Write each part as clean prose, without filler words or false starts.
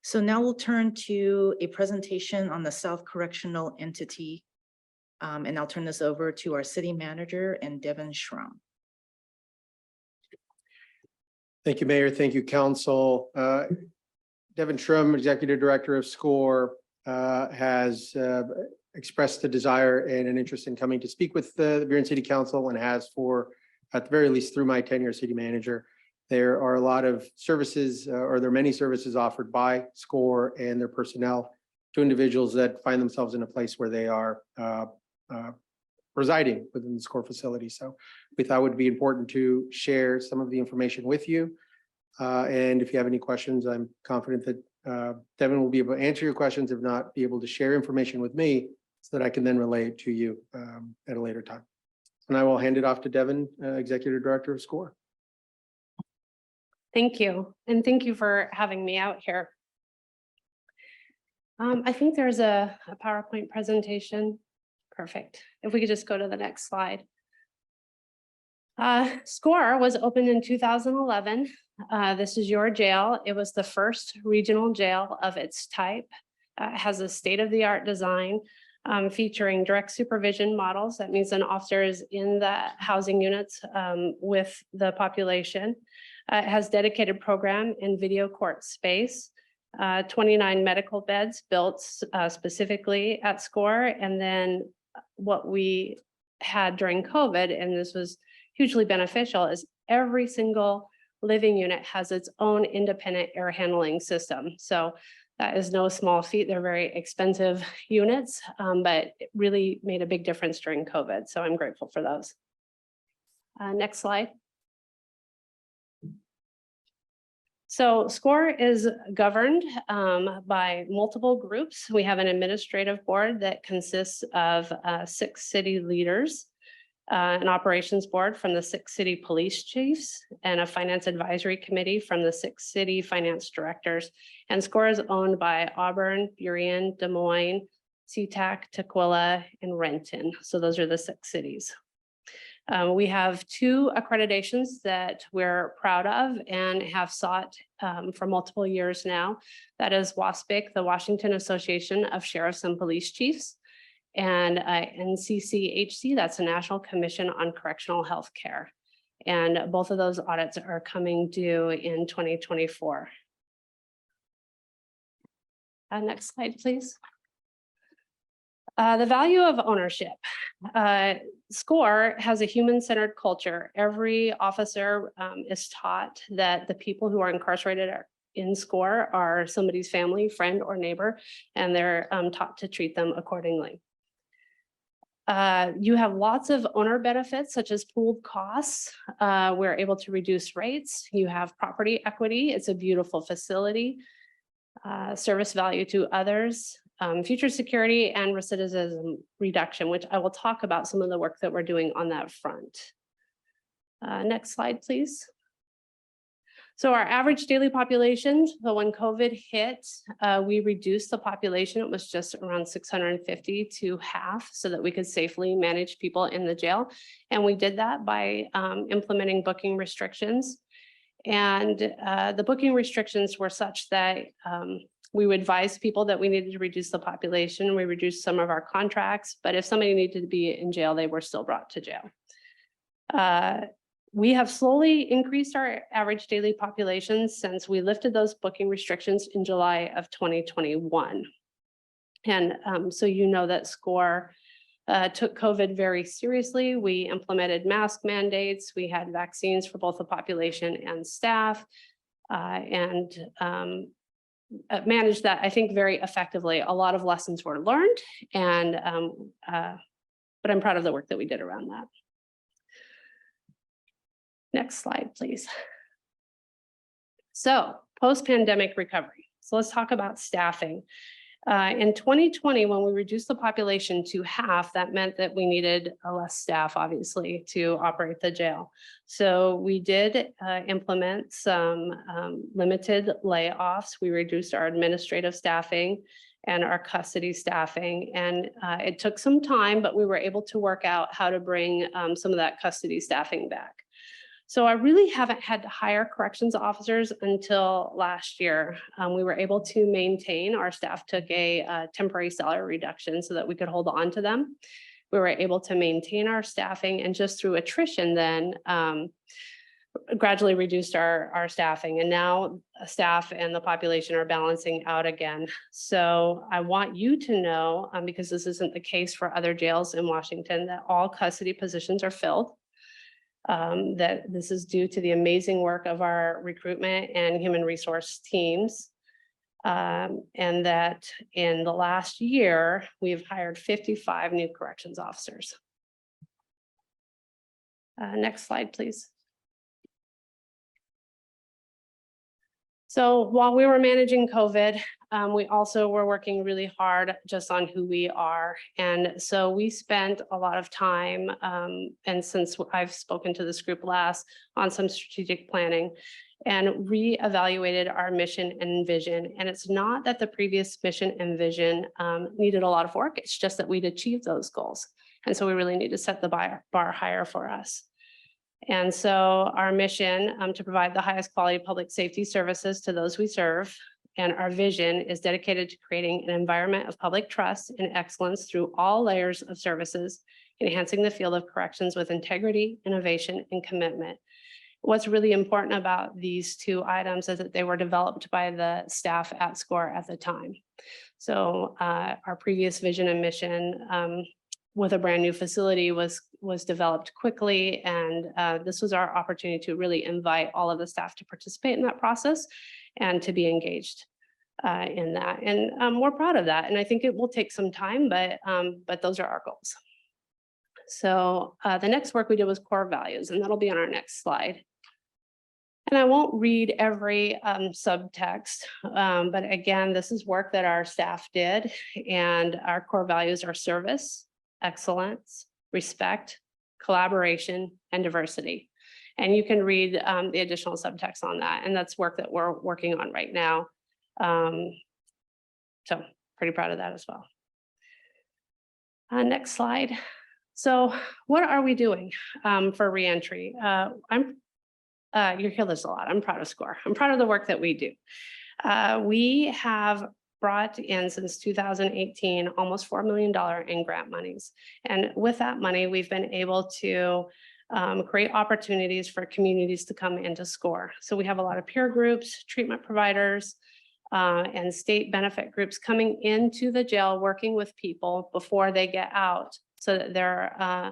So now we'll turn to a presentation on the South Correctional Entity. And I'll turn this over to our city manager and Devon Schrum. Thank you, Mayor. Thank you, Council. Devon Schrum, Executive Director of SCORE, has expressed the desire and an interest in coming to speak with the Burien City Council, and has for, at the very least, through my tenure as city manager. There are a lot of services, or there are many services offered by SCORE and their personnel to individuals that find themselves in a place where they are residing within the SCORE facility. So we thought it would be important to share some of the information with you. And if you have any questions, I'm confident that Devon will be able to answer your questions, if not, be able to share information with me so that I can then relay it to you at a later time. And I will hand it off to Devon, Executive Director of SCORE. Thank you. And thank you for having me out here. I think there's a PowerPoint presentation. Perfect. If we could just go to the next slide. SCORE was opened in 2011. This is your jail. It was the first regional jail of its type. It has a state-of-the-art design featuring direct supervision models. That means an officer is in the housing units with the population. It has dedicated program and video court space, 29 medical beds built specifically at SCORE. And then what we had during COVID, and this was hugely beneficial, is every single living unit has its own independent air handling system. So that is no small feat. They're very expensive units, but it really made a big difference during COVID. So I'm grateful for those. Next slide. So SCORE is governed by multiple groups. We have an administrative board that consists of 6 city leaders, an operations board from the 6 city police chiefs, and a finance advisory committee from the 6 city finance directors. And SCORE is owned by Auburn, Burien, Des Moines, SeaTac, Tukwila, and Renton. So those are the 6 cities. We have 2 accreditations that we're proud of and have sought for multiple years now. That is WASPIC, the Washington Association of Sheriffs and Police Chiefs, and NCCHC, that's the National Commission on Correctional Health Care. And both of those audits are coming due in 2024. Next slide, please. The value of ownership. SCORE has a human-centered culture. Every officer is taught that the people who are incarcerated in SCORE are somebody's family, friend, or neighbor, and they're taught to treat them accordingly. You have lots of owner benefits, such as pooled costs. We're able to reduce rates. You have property equity. It's a beautiful facility. Service value to others. Future security and recidivism reduction, which I will talk about some of the work that we're doing on that front. Next slide, please. So our average daily population, so when COVID hit, we reduced the population. It was just around 650 to half so that we could safely manage people in the jail. And we did that by implementing booking restrictions. And the booking restrictions were such that we would advise people that we needed to reduce the population. We reduced some of our contracts, but if somebody needed to be in jail, they were still brought to jail. We have slowly increased our average daily population since we lifted those booking restrictions in July of 2021. And so you know that SCORE took COVID very seriously. We implemented mask mandates. We had vaccines for both the population and staff, and managed that, I think, very effectively. A lot of lessons were learned, and but I'm proud of the work that we did around that. Next slide, please. So post-pandemic recovery. So let's talk about staffing. In 2020, when we reduced the population to half, that meant that we needed less staff, obviously, to operate the jail. So we did implement some limited layoffs. We reduced our administrative staffing and our custody staffing. And it took some time, but we were able to work out how to bring some of that custody staffing back. So I really haven't had to hire corrections officers until last year. We were able to maintain, our staff took a temporary salary reduction so that we could hold on to them. We were able to maintain our staffing, and just through attrition then gradually reduced our staffing, and now staff and the population are balancing out again. So I want you to know, because this isn't the case for other jails in Washington, that all custody positions are filled. That this is due to the amazing work of our recruitment and human resource teams. And that in the last year, we've hired 55 new corrections officers. Next slide, please. So while we were managing COVID, we also were working really hard just on who we are. And so we spent a lot of time, and since I've spoken to this group last, on some strategic planning and reevaluated our mission and vision. And it's not that the previous mission and vision needed a lot of work. It's just that we'd achieved those goals. And so we really need to set the bar higher for us. And so our mission to provide the highest quality public safety services to those we serve, and our vision is dedicated to creating an environment of public trust and excellence through all layers of services, enhancing the field of corrections with integrity, innovation, and commitment. What's really important about these two items is that they were developed by the staff at SCORE at the time. So our previous vision and mission with a brand new facility was developed quickly. And this was our opportunity to really invite all of the staff to participate in that process and to be engaged in that. And we're proud of that. And I think it will take some time, but those are our goals. So the next work we did was core values, and that'll be on our next slide. And I won't read every subtext, but again, this is work that our staff did, and our core values are service, excellence, respect, collaboration, and diversity. And you can read the additional subtext on that. And that's work that we're working on right now. So pretty proud of that as well. Next slide. So what are we doing for reentry? You hear this a lot. I'm proud of SCORE. I'm proud of the work that we do. We have brought in since 2018 almost $4 million in grant monies. And with that money, we've been able to create opportunities for communities to come into SCORE. So we have a lot of peer groups, treatment providers, and state benefit groups coming into the jail, working with people before they get out, so that they're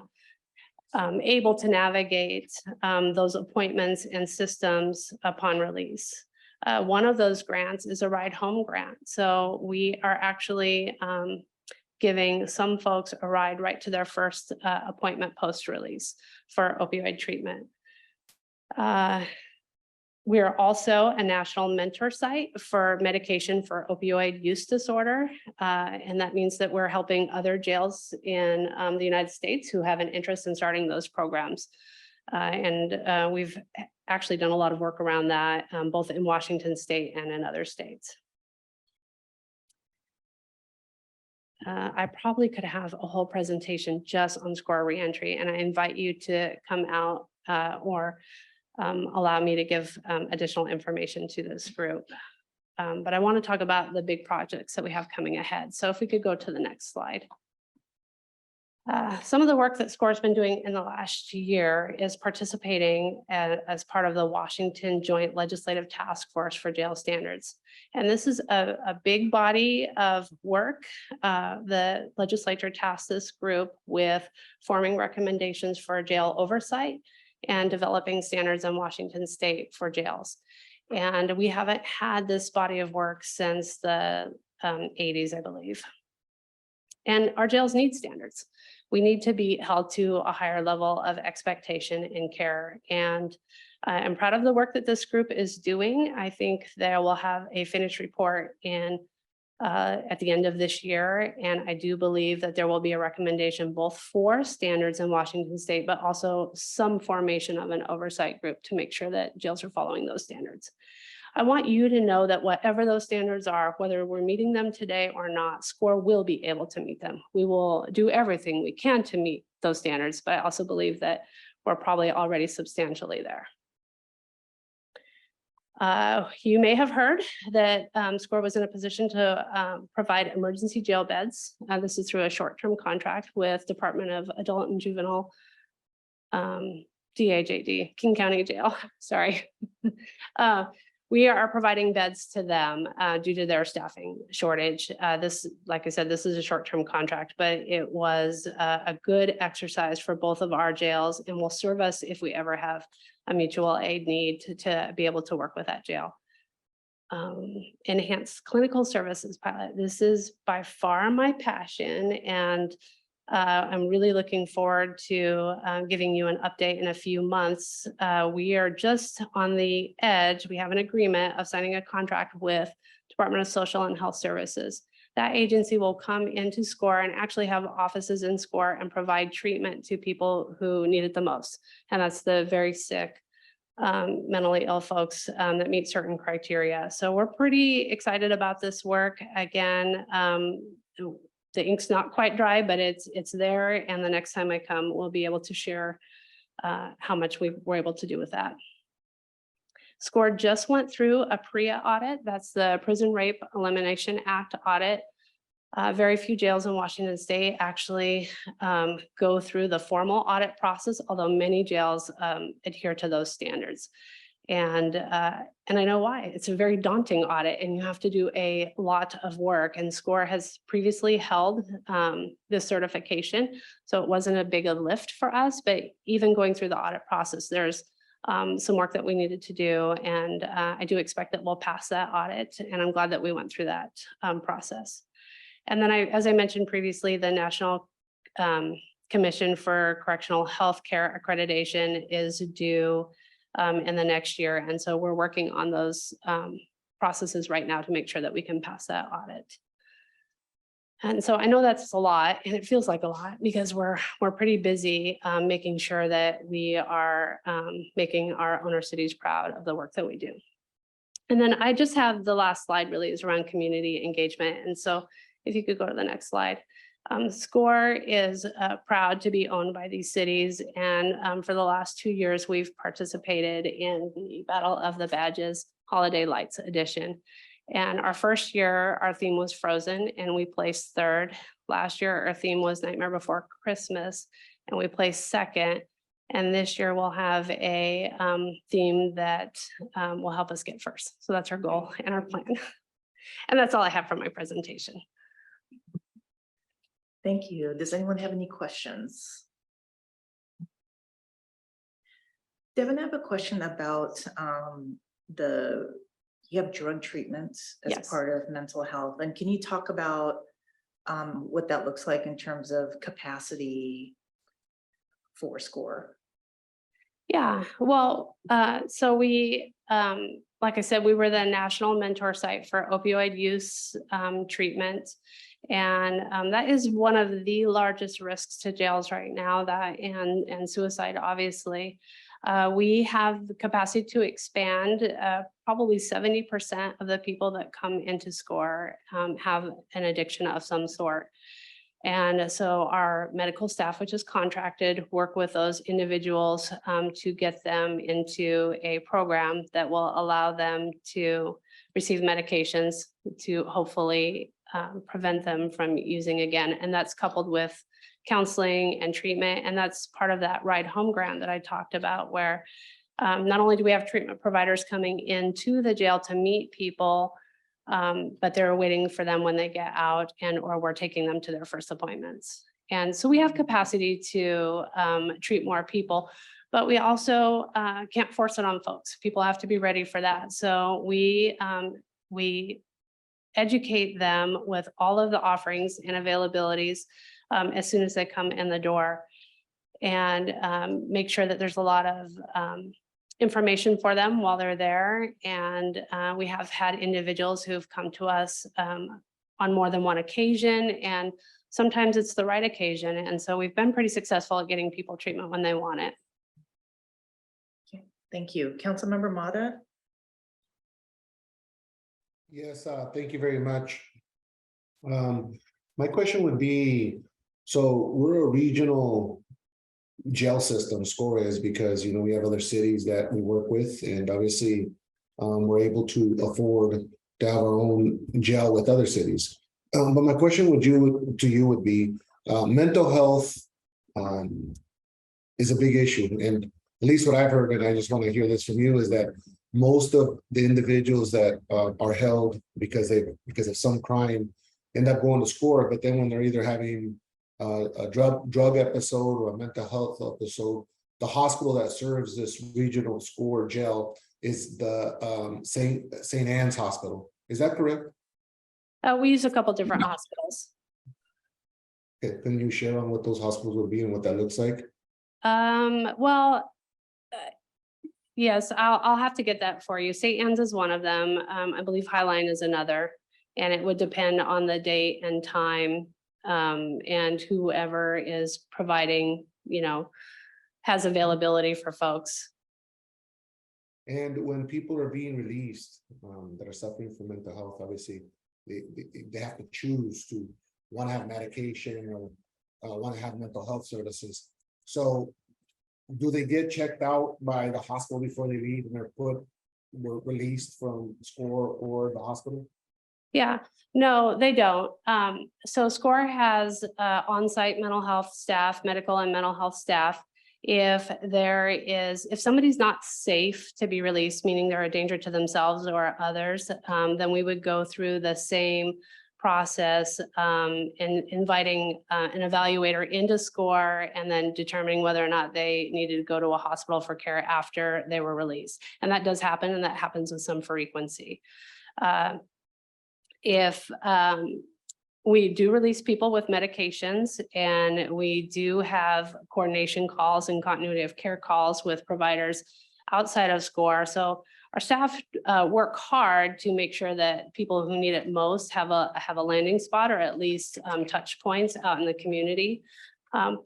able to navigate those appointments and systems upon release. One of those grants is a ride home grant. So we are actually giving some folks a ride right to their first appointment post-release for opioid treatment. We are also a national mentor site for medication for opioid use disorder. And that means that we're helping other jails in the United States who have an interest in starting those programs. And we've actually done a lot of work around that, both in Washington State and in other states. I probably could have a whole presentation just on SCORE reentry, and I invite you to come out or allow me to give additional information to this group. But I want to talk about the big projects that we have coming ahead. So if we could go to the next slide. Some of the work that SCORE has been doing in the last year is participating as part of the Washington Joint Legislative Task Force for Jail Standards. And this is a big body of work. The legislature tasked this group with forming recommendations for jail oversight and developing standards in Washington State for jails. And we haven't had this body of work since the 80s, I believe. And our jails need standards. We need to be held to a higher level of expectation and care. And I'm proud of the work that this group is doing. I think they will have a finished report at the end of this year. And I do believe that there will be a recommendation both for standards in Washington State, but also some formation of an oversight group to make sure that jails are following those standards. I want you to know that whatever those standards are, whether we're meeting them today or not, SCORE will be able to meet them. We will do everything we can to meet those standards, but I also believe that we're probably already substantially there. You may have heard that SCORE was in a position to provide emergency jail beds. This is through a short-term contract with Department of Adult and Juvenile DAJD, King County Jail, sorry. We are providing beds to them due to their staffing shortage. This, like I said, this is a short-term contract, but it was a good exercise for both of our jails and will serve us if we ever have a mutual aid need to be able to work with that jail. Enhanced clinical services pilot. This is by far my passion, and I'm really looking forward to giving you an update in a few months. We are just on the edge. We have an agreement of signing a contract with Department of Social and Health Services. That agency will come into SCORE and actually have offices in SCORE and provide treatment to people who need it the most. And that's the very sick, mentally ill folks that meet certain criteria. So we're pretty excited about this work. Again, the ink's not quite dry, but it's there. And the next time I come, we'll be able to share how much we were able to do with that. SCORE just went through a PREA audit. That's the Prison Rape Elimination Act audit. Very few jails in Washington State actually go through the formal audit process, although many jails adhere to those standards. And I know why. It's a very daunting audit and you have to do a lot of work, and SCORE has previously held this certification. So it wasn't a big a lift for us, but even going through the audit process, there's some work that we needed to do. And I do expect that we'll pass that audit, and I'm glad that we went through that process. And then as I mentioned previously, the National Commission for Correctional Healthcare Accreditation is due in the next year. And so we're working on those processes right now to make sure that we can pass that audit. And so I know that's a lot, and it feels like a lot because we're pretty busy making sure that we are making our owner cities proud of the work that we do. And then I just have the last slide really is around community engagement. And so if you could go to the next slide. SCORE is proud to be owned by these cities. And for the last 2 years, we've participated in the Battle of the Badges Holiday Lights edition. And our first year, our theme was Frozen, and we placed third. Last year, our theme was Nightmare Before Christmas, and we placed second. And this year we'll have a theme that will help us get first. So that's our goal and our plan. And that's all I have for my presentation. Thank you. Does anyone have any questions? Devon, I have a question about you have drug treatment as Yes. part of mental health. And can you talk about what that looks like in terms of capacity for SCORE? Yeah, well, so we, like I said, we were the national mentor site for opioid use treatment. And that is one of the largest risks to jails right now, that and suicide, obviously. We have the capacity to expand. Probably 70% of the people that come into SCORE have an addiction of some sort. And so our medical staff, which is contracted, work with those individuals to get them into a program that will allow them to receive medications to hopefully prevent them from using again. And that's coupled with counseling and treatment. And that's part of that Ride Home grant that I talked about, where not only do we have treatment providers coming into the jail to meet people, but they're waiting for them when they get out, and or we're taking them to their first appointments. And so we have capacity to treat more people, but we also can't force it on folks. People have to be ready for that. So we educate them with all of the offerings and availabilities as soon as they come in the door, and make sure that there's a lot of information for them while they're there. And we have had individuals who've come to us on more than one occasion, and sometimes it's the right occasion. And so we've been pretty successful at getting people treatment when they want it. Okay, thank you. Councilmember Mata? Yes, thank you very much. My question would be, so we're a regional jail system SCORE is, because, you know, we have other cities that we work with, and obviously we're able to afford to have our own jail with other cities. But my question to you would be, mental health is a big issue, and at least what I've heard, and I just want to hear this from you, is that most of the individuals that are held because of some crime end up going to SCORE, but then when they're either having a drug episode or a mental health episode, the hospital that serves this regional SCORE jail is the St. Anne's Hospital. Is that correct? We use a couple different hospitals. Okay, can you share on what those hospitals would be and what that looks like? Well, yes, I'll have to get that for you. St. Anne's is one of them. I believe Highline is another, and it would depend on the date and time, and whoever is providing, you know, has availability for folks. And when people are being released that are suffering from mental health, obviously they have to choose to want to have medication or want to have mental health services. So do they get checked out by the hospital before they leave and were released from SCORE or the hospital? Yeah, no, they don't. So SCORE has on-site mental health staff, medical and mental health staff. If somebody's not safe to be released, meaning they're a danger to themselves or others, then we would go through the same process in inviting an evaluator into SCORE and then determining whether or not they needed to go to a hospital for care after they were released. And that does happen, and that happens with some frequency. If we do release people with medications, and we do have coordination calls and continuity of care calls with providers outside of SCORE. So our staff work hard to make sure that people who need it most have a landing spot, or at least touch points out in the community.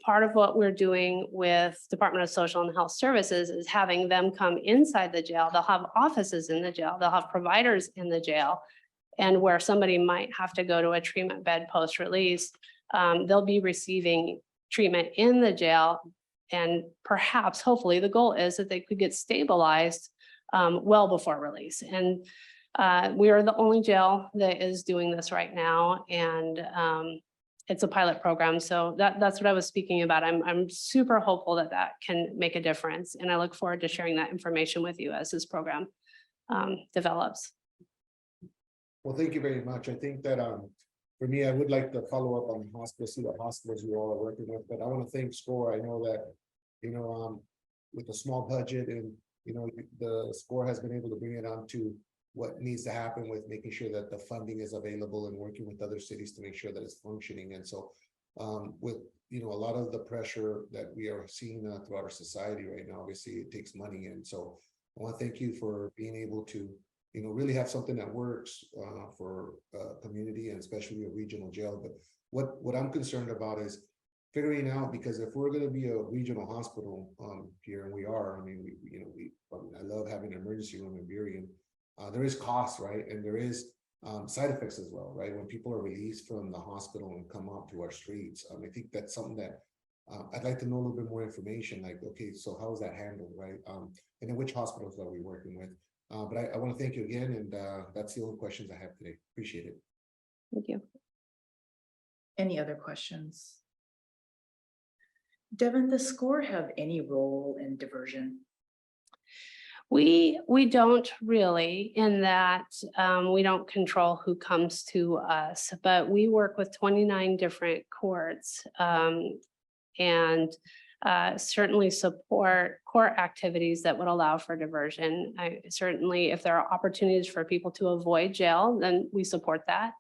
Part of what we're doing with Department of Social and Health Services is having them come inside the jail. They'll have offices in the jail. They'll have providers in the jail. And where somebody might have to go to a treatment bed post-release, they'll be receiving treatment in the jail. And perhaps, hopefully, the goal is that they could get stabilized well before release. And we are the only jail that is doing this right now. And it's a pilot program. So that's what I was speaking about. I'm super hopeful that that can make a difference. And I look forward to sharing that information with you as this program develops. Well, thank you very much. I think that for me, I would like to follow up on the hospital, see what hospitals you all are working with, but I want to thank SCORE. I know that, you know, with a small budget, and, you know, the SCORE has been able to bring it on to what needs to happen with making sure that the funding is available and working with other cities to make sure that it's functioning. And so with, you know, a lot of the pressure that we are seeing throughout our society right now, obviously it takes money. And so I want to thank you for being able to, you know, really have something that works for community, and especially a regional jail. But what I'm concerned about is figuring out, because if we're going to be a regional hospital here, and we are, I mean, I love having an emergency room in Burien. There is cost, right? And there is side effects as well, right? When people are released from the hospital and come out to our streets, I think that's something that I'd like to know a little bit more information, like, okay, so how is that handled, right? And then which hospitals are we working with? But I want to thank you again, and that's the only questions I have today. Appreciate it. Thank you. Any other questions? Devon, does SCORE have any role in diversion? We don't really, in that we don't control who comes to us, but we work with 29 different courts and certainly support court activities that would allow for diversion. Certainly, if there are opportunities for people to avoid jail, then we support that.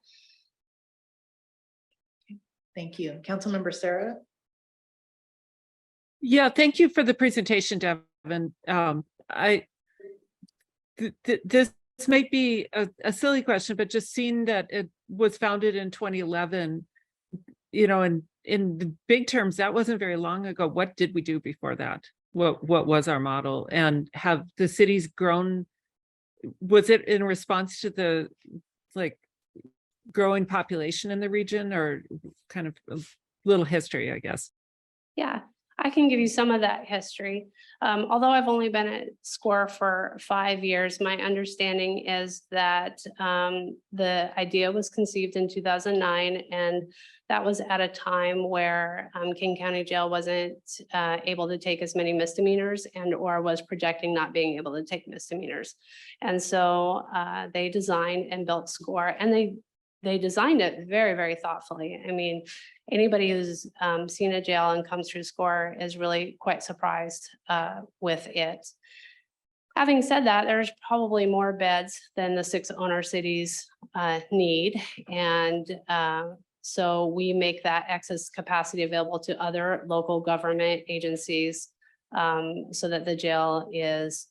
Thank you. Councilmember Sarah? Yeah, thank you for the presentation, Devon. This might be a silly question, but just seeing that it was founded in 2011, you know, and in the big terms, that wasn't very long ago. What did we do before that? What was our model? And have the cities grown? Was it in response to the growing population in the region, or kind of a little history, I guess? Yeah, I can give you some of that history. Although I've only been at SCORE for 5 years, my understanding is that the idea was conceived in 2009, and that was at a time where King County Jail wasn't able to take as many misdemeanors and or was projecting not being able to take misdemeanors. And so they designed and built SCORE, and they designed it very, very thoughtfully. I mean, anybody who's seen a jail and comes through SCORE is really quite surprised with it. Having said that, there's probably more beds than the 6 owner cities need. And so we make that excess capacity available to other local government agencies so that the jail is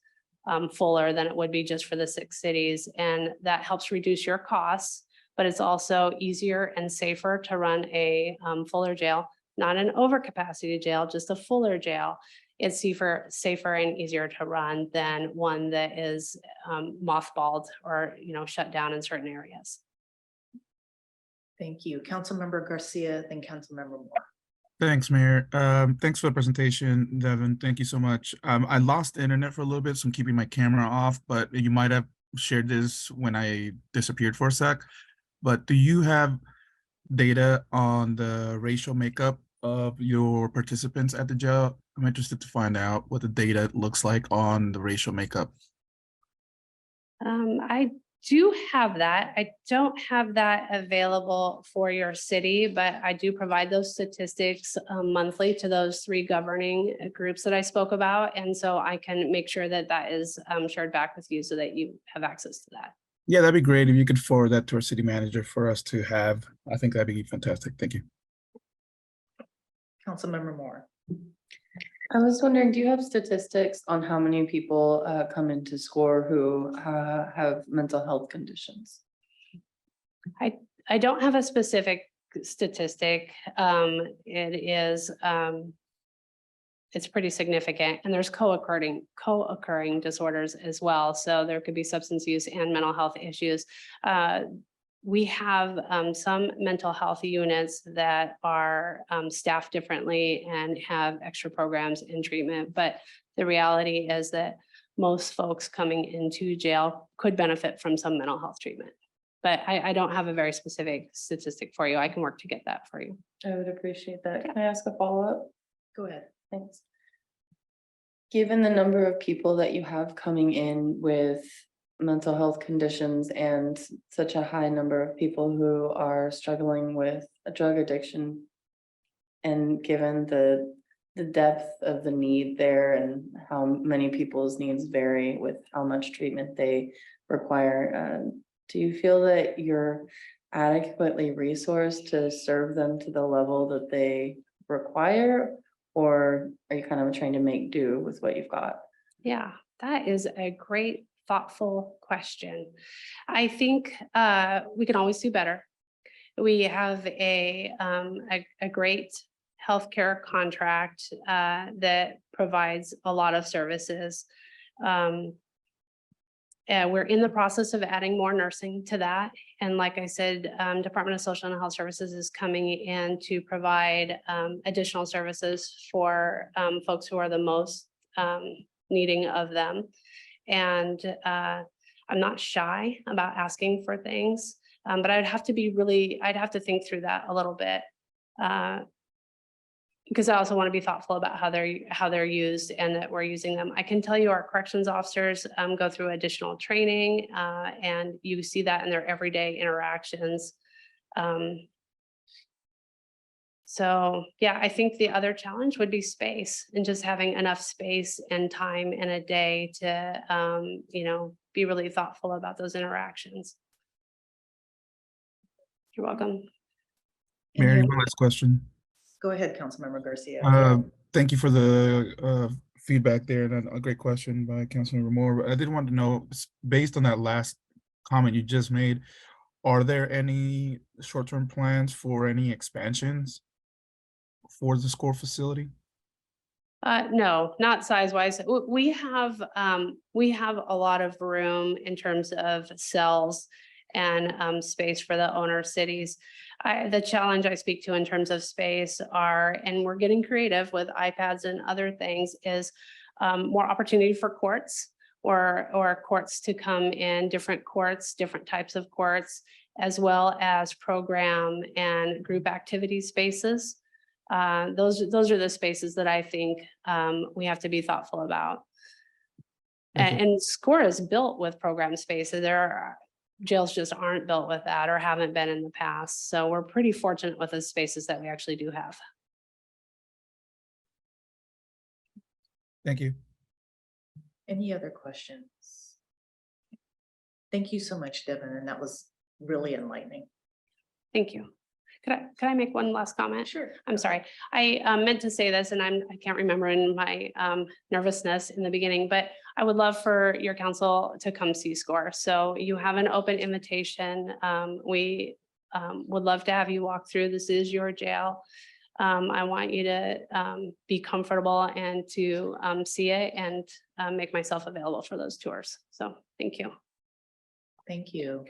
fuller than it would be just for the 6 cities. And that helps reduce your costs, but it's also easier and safer to run a fuller jail, not an overcapacity jail, just a fuller jail. It's safer and easier to run than one that is mothballed or, shut down in certain areas. Thank you. Councilmember Garcia, then Councilmember Moore. Thanks, Mayor. Thanks for the presentation, Devon. Thank you so much. I lost internet for a little bit, so I'm keeping my camera off, but you might have shared this when I disappeared for a sec. But do you have data on the racial makeup of your participants at the jail? I'm interested to find out what the data looks like on the racial makeup. I do have that. I don't have that available for your city, but I do provide those statistics monthly to those 3 governing groups that I spoke about. And so I can make sure that that is shared back with you so that you have access to that. Yeah, that'd be great. If you could forward that to our city manager for us to have, I think that'd be fantastic. Thank you. Councilmember Moore. I was wondering, do you have statistics on how many people come into SCORE who have mental health conditions? I don't have a specific statistic. It's pretty significant, and there's co-occurring disorders as well. So there could be substance use and mental health issues. We have some mental health units that are staffed differently and have extra programs in treatment. But the reality is that most folks coming into jail could benefit from some mental health treatment. But I don't have a very specific statistic for you. I can work to get that for you. I would appreciate that. Can I ask a follow-up? Go ahead. Thanks. Given the number of people that you have coming in with mental health conditions and such a high number of people who are struggling with a drug addiction, and given the depth of the need there and how many people's needs vary with how much treatment they require, do you feel that you're adequately resourced to serve them to the level that they require? Or are you kind of trying to make do with what you've got? Yeah, that is a great, thoughtful question. I think we can always do better. We have a great healthcare contract that provides a lot of services. We're in the process of adding more nursing to that. And like I said, Department of Social and Health Services is coming in to provide additional services for folks who are the most needing of them. And I'm not shy about asking for things, but I'd have to think through that a little bit. Because I also want to be thoughtful about how they're used and that we're using them. I can tell you our corrections officers go through additional training and you see that in their everyday interactions. So yeah, I think the other challenge would be space and just having enough space and time in a day to, be really thoughtful about those interactions. You're welcome. Mary, one last question. Go ahead, Councilmember Garcia. Thank you for the feedback there, and a great question by Councilmember Moore. I did want to know, based on that last comment you just made, are there any short-term plans for any expansions for the SCORE facility? No, not size-wise. We have a lot of room in terms of cells. and space for the owner cities. The challenge I speak to in terms of space are, and we're getting creative with iPads and other things, is more opportunity for courts or courts to come in, different courts, different types of courts, as well as program and group activity spaces. Those are the spaces that I think we have to be thoughtful about. Thank you. And SCORE is built with program spaces. There are jails just aren't built with that or haven't been in the past. So we're pretty fortunate with the spaces that we actually do have. Thank you. Any other questions? Thank you so much, Devon, and that was really enlightening. Thank you. Could I make one last comment? Sure. I'm sorry. I meant to say this and I can't remember in my nervousness in the beginning, but I would love for your council to come see SCORE. So you have an open invitation. We would love to have you walk through. This is your jail. I want you to be comfortable and to see it and make myself available for those tours. So thank you. Thank you.